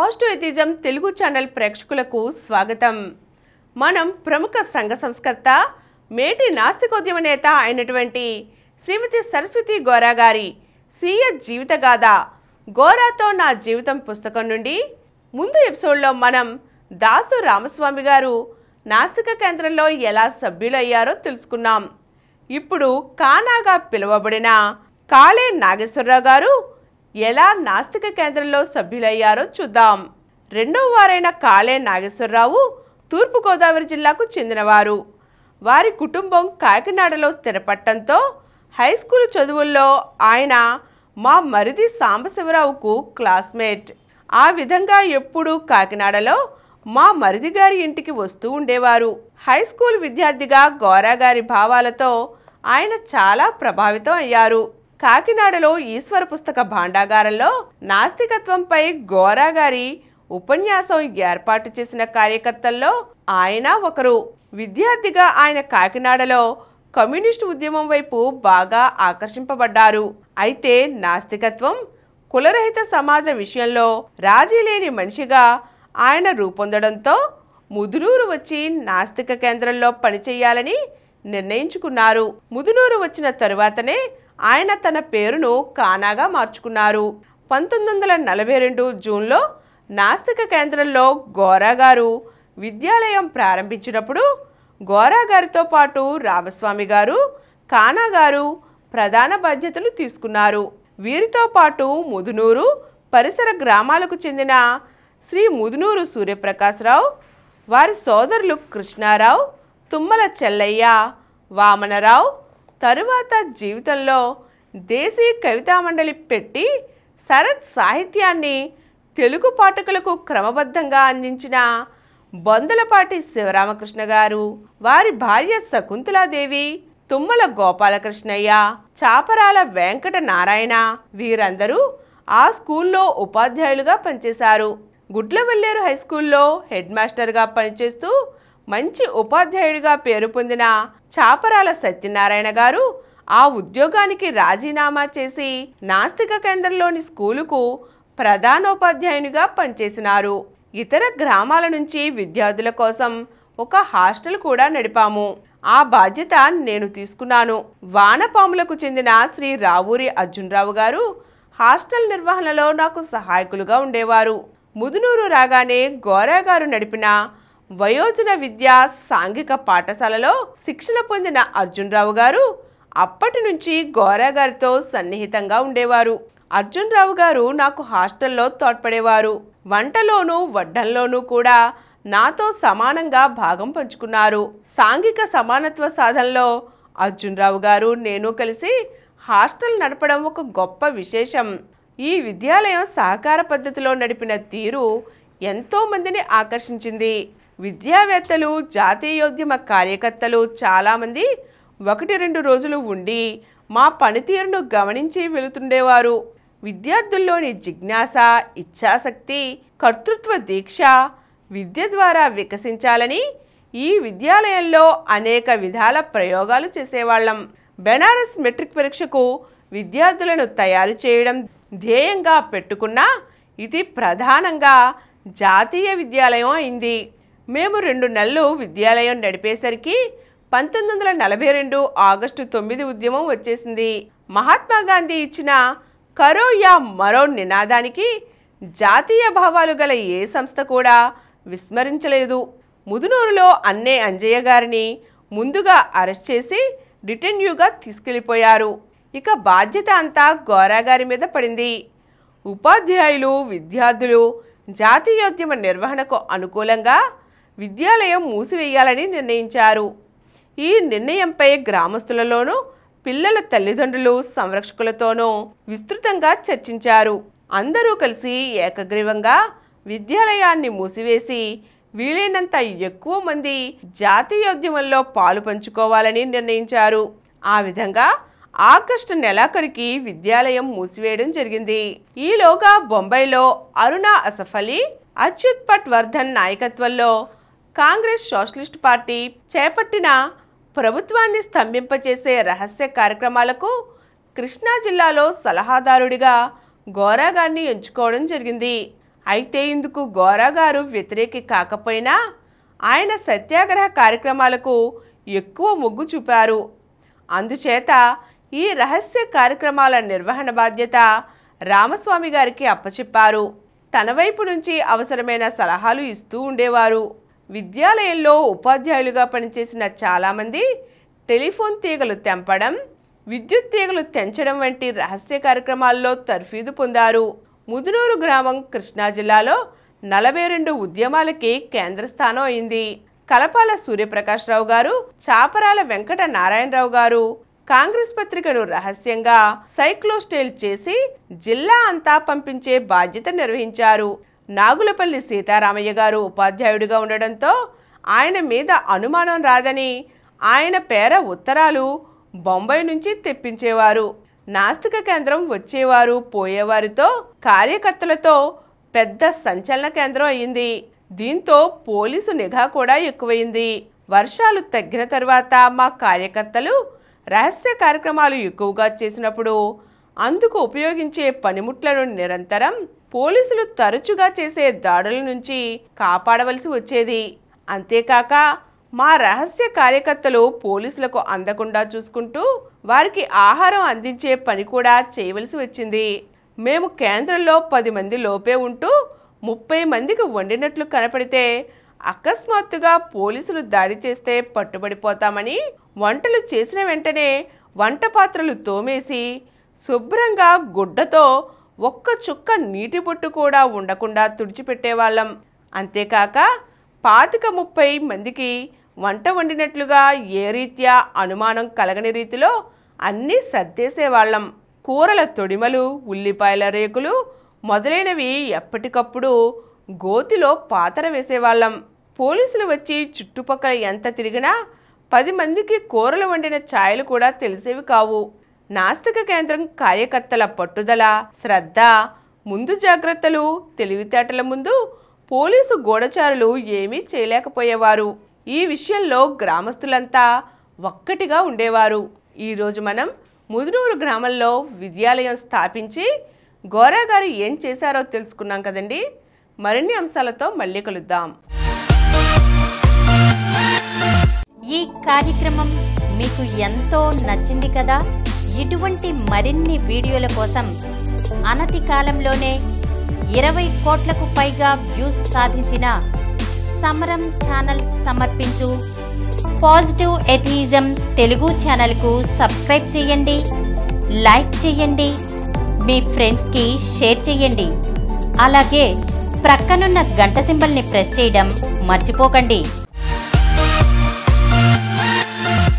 Positive atheism Telugu channel ప్రేక్షకులకు స్వాగతం. మనం ప్రముఖ సంఘ సంస్కర్త మేటి నాస్తికోద్యమ నేత అయినటువంటి శ్రీమతి సరస్వతి గోరా గారి స్వీయ జీవిత గాథ గోరాతో నా జీవితం పుస్తకం నుండి ముందు ఎపిసోడ్లో మనం దాసు రామస్వామి గారు నాస్తిక కేంద్రంలో ఎలా సభ్యులు అయ్యారో తెలుసుకున్నాం. ఇప్పుడు కానాగా పిలువబడిన కాళే నాగేశ్వరరావు గారు ఎలా నాస్తిక కేంద్రంలో సభ్యులయ్యారో చూద్దాం. రెండవ వారైన కాళే నాగేశ్వరరావు తూర్పుగోదావరి జిల్లాకు చెందినవారు. వారి కుటుంబం కాకినాడలో స్థిరపడటంతో హై స్కూల్ చదువుల్లో ఆయన మా మరిది సాంబశివరావుకు క్లాస్మేట్. ఆ విధంగా ఎప్పుడూ కాకినాడలో మా మరిది గారి ఇంటికి వస్తూ ఉండేవారు. హై స్కూల్ విద్యార్థిగా గోరా గారి భావాలతో ఆయన చాలా ప్రభావితం అయ్యారు. కాకినాడలో ఈశ్వర పుస్తక భాండాగారంలో నాస్తికత్వంపై గోరా గారి ఉపన్యాసం ఏర్పాటు చేసిన కార్యకర్తల్లో ఆయన ఒకరు. విద్యార్థిగా ఆయన కాకినాడలో కమ్యూనిస్టు ఉద్యమం వైపు బాగా ఆకర్షింపబడ్డారు. అయితే నాస్తికత్వం, కులరహిత సమాజ విషయంలో రాజీ లేని మనిషిగా ఆయన రూపొందడంతో ముదునూరు వచ్చి నాస్తిక కేంద్రంలో పనిచేయాలని నిర్ణయించుకున్నారు. ముదునూరు వచ్చిన తరువాతనే ఆయన తన పేరును కానాగా మార్చుకున్నారు. 1942 జూన్లో నాస్తిక కేంద్రంలో గోరా గారు విద్యాలయం ప్రారంభించినప్పుడు గోరా గారితో పాటు రామస్వామి గారు, కానా గారు ప్రధాన బాధ్యతలు తీసుకున్నారు. వీరితో పాటు ముదునూరు పరిసర గ్రామాలకు చెందిన శ్రీ ముదునూరు సూర్యప్రకాశరావు, వారి సోదరులు కృష్ణారావు, తుమ్మల చెల్లయ్య, వామనరావు తరువాత జీవితంలో దేశీ కవితా మండలి పెట్టి శరత్ సాహిత్యాన్ని తెలుగు పాఠకులకు క్రమబద్ధంగా అందించిన బొందలపాటి శివరామకృష్ణ గారు, వారి భార్య శకుంతలాదేవి, తుమ్మల గోపాలకృష్ణయ్య, చాపరాల వెంకట నారాయణ వీరందరూ ఆ స్కూల్లో ఉపాధ్యాయులుగా పనిచేశారు. గుడ్లవెల్లేరు హై స్కూల్లో హెడ్ మాస్టర్గా పనిచేస్తూ మంచి ఉపాధ్యాయుడిగా పేరు పొందిన చాపరాల సత్యనారాయణ గారు ఆ ఉద్యోగానికి రాజీనామా చేసి నాస్తిక కేంద్రంలోని స్కూలుకు ప్రధానోపాధ్యాయునిగా పనిచేసినారు. ఇతర గ్రామాల నుంచి విద్యార్థుల కోసం ఒక హాస్టల్ కూడా నడిపాము. ఆ బాధ్యత నేను తీసుకున్నాను. వానపాములకు చెందిన శ్రీ రావూరి అర్జునరావు గారు హాస్టల్ నిర్వహణలో నాకు సహాయకులుగా ఉండేవారు. ముదునూరు రాగానే గోరా గారు నడిపిన వయోజన విద్యా సాంఘిక పాఠశాలలో శిక్షణ పొందిన అర్జునరావు గారు అప్పటి నుంచి గోరా గారితో సన్నిహితంగా ఉండేవారు. అర్జునరావు గారు నాకు హాస్టల్లో తోడ్పడేవారు. వంటలోనూ వడ్డంలోనూ కూడా నాతో సమానంగా భాగం పంచుకున్నారు. సాంఘిక సమానత్వ సాధనలో అర్జునరావు గారు నేను కలిసి హాస్టల్ నడపడం ఒక గొప్ప విశేషం. ఈ విద్యాలయం సహకార పద్ధతిలో నడిపిన తీరు ఎంతో మందిని ఆకర్షించింది. విద్యావేత్తలు, జాతీయోద్యమ కార్యకర్తలు చాలామంది 1-2 రోజులు ఉండి మా పనితీరును గమనించి వెళుతుండేవారు. విద్యార్థుల్లోని జిజ్ఞాస, ఇచ్ఛాశక్తి, కర్తృత్వ దీక్ష విద్య ద్వారా వికసించాలని ఈ విద్యాలయంలో అనేక విధాల ప్రయోగాలు చేసేవాళ్ళం. బెనారస్ మెట్రిక్ పరీక్షకు విద్యార్థులను తయారు చేయడం ధ్యేయంగా పెట్టుకున్న ఇది ప్రధానంగా జాతీయ విద్యాలయం అయింది. మేము 2 నెలలు విద్యాలయం నడిపేసరికి 1942 ఆగస్టు 9 ఉద్యమం వచ్చేసింది. మహాత్మా గాంధీ ఇచ్చిన కరో యా మరో నినాదానికి జాతీయ భావాలు గల ఏ సంస్థ కూడా విస్మరించలేదు. ముదునూరులో అన్నే అంజయ్య గారిని ముందుగా అరెస్ట్ చేసి డిటెన్యూగా తీసుకెళ్లిపోయారు. ఇక బాధ్యత అంతా గోరా గారి మీద పడింది. ఉపాధ్యాయులు, విద్యార్థులు జాతీయోద్యమ నిర్వహణకు అనుకూలంగా విద్యాలయం మూసివేయాలని నిర్ణయించారు. ఈ నిర్ణయంపై గ్రామస్తులలోనూ పిల్లల తల్లిదండ్రులు, సంరక్షకులతోనూ విస్తృతంగా చర్చించారు. అందరూ కలిసి ఏకగ్రీవంగా విద్యాలయాన్ని మూసివేసి వీలైనంత ఎక్కువ మంది జాతీయోద్యమంలో పాలు పంచుకోవాలని నిర్ణయించారు. ఆ విధంగా ఆగస్టు నెలాఖరికి విద్యాలయం మూసివేయడం జరిగింది. ఈలోగా బొంబాయిలో అరుణా అసఫ్ అలీ, అచ్యుత్ పట్ వర్ధన్ నాయకత్వంలో కాంగ్రెస్ సోషలిస్ట్ పార్టీ చేపట్టిన ప్రభుత్వాన్ని స్తంభింపచేసే రహస్య కార్యక్రమాలకు కృష్ణా జిల్లాలో సలహాదారుడిగా గోరా గారిని ఎంచుకోవడం జరిగింది. అయితే ఇందుకు గోరా గారు వ్యతిరేకి కాకపోయినా ఆయన సత్యాగ్రహ కార్యక్రమాలకు ఎక్కువ మొగ్గు చూపారు. అందుచేత ఈ రహస్య కార్యక్రమాల నిర్వహణ బాధ్యత రామస్వామి గారికి అప్పచెప్పారు. తన వైపు నుంచి అవసరమైన సలహాలు ఇస్తూ ఉండేవారు. విద్యాలయంలో ఉపాధ్యాయులుగా పనిచేసిన చాలామంది టెలిఫోన్ తీగలు తెంపడం, విద్యుత్ తీగలు తెంచడం వంటి రహస్య కార్యక్రమాల్లో తర్ఫీదు పొందారు. ముదునూరు గ్రామం కృష్ణా జిల్లాలో 42 ఉద్యమాలకి కేంద్రస్థానం అయింది. కలపాల సూర్యప్రకాశ్రావు గారు, చాపరాల వెంకట నారాయణరావు గారు కాంగ్రెస్ పత్రికను రహస్యంగా సైక్లోస్టైల్ చేసి జిల్లా అంతా పంపించే బాధ్యత నిర్వహించారు. నాగులపల్లి సీతారామయ్య గారు ఉపాధ్యాయుడిగా ఉండడంతో ఆయన మీద అనుమానం రాదని ఆయన పేర ఉత్తరాలు బొంబాయి నుంచి తెప్పించేవారు. నాస్తిక కేంద్రం వచ్చేవారు పోయేవారితో కార్యకర్తలతో పెద్ద సంచలన కేంద్రం అయింది. దీంతో పోలీసు నిఘా కూడా ఎక్కువైంది. వర్షాలు తగ్గిన తర్వాత మా కార్యకర్తలు రహస్య కార్యక్రమాలు ఎక్కువగా చేసినప్పుడు అందుకు ఉపయోగించే పనిముట్లను నిరంతరం పోలీసులు తరచుగా చేసే దాడుల నుంచి కాపాడవలసి వచ్చేది. అంతేకాక మా రహస్య కార్యకర్తలు పోలీసులకు అందకుండా చూసుకుంటూ వారికి ఆహారం అందించే పని కూడా చేయవలసి వచ్చింది. మేము కేంద్రంలో 10 మంది లోపే ఉంటూ 30 మందికి వండినట్లు కనపడితే అకస్మాత్తుగా పోలీసులు దాడి చేస్తే పట్టుబడిపోతామని వంటలు చేసిన వెంటనే వంట పాత్రలు తోమేసి శుభ్రంగా గుడ్డతో ఒక్క చుక్క నీటి బొట్టు కూడా ఉండకుండా తుడిచిపెట్టేవాళ్ళం. అంతేకాక 25-30 మందికి వంట వండినట్లుగా ఏ రీత్యా అనుమానం కలగని రీతిలో అన్నీ సర్దేసేవాళ్ళం. కూరల తొడిమలు, ఉల్లిపాయల రేకులు మొదలైనవి ఎప్పటికప్పుడు గోతిలో పాతర వేసేవాళ్ళం. పోలీసులు వచ్చి చుట్టుపక్కల ఎంత తిరిగినా 10 మందికి కూరలు వండిన ఛాయలు కూడా తెలిసేవి కావు. నాస్తిక కేంద్రం కార్యకర్తల పట్టుదల, శ్రద్ధ, ముందు జాగ్రత్తలు, తెలివితేటల ముందు పోలీసు గూఢచారులు ఏమీ చేయలేకపోయేవారు. ఈ విషయంలో గ్రామస్తులంతా ఒక్కటిగా ఉండేవారు. ఈరోజు మనం ముదునూరు గ్రామంలో విద్యాలయం స్థాపించి గోరా గారు ఏం చేశారో తెలుసుకున్నాం కదండి. మరిన్ని అంశాలతో మళ్ళీ కలుద్దాం. ఈ కార్యక్రమం మీకు ఎంతో నచ్చింది కదా. ఇటువంటి మరిన్ని వీడియోల కోసం అనతి కాలంలోనే 20 కోట్లకు పైగా వ్యూస్ సాధించిన సమరం ఛానల్ సమర్పించు పాజిటివ్ ఎథియిజం తెలుగు ఛానల్కు సబ్స్క్రైబ్ చేయండి, లైక్ చేయండి, మీ ఫ్రెండ్స్కి షేర్ చేయండి. అలాగే ప్రక్కనున్న గంట సింబల్ని ప్రెస్ చేయడం మర్చిపోకండి.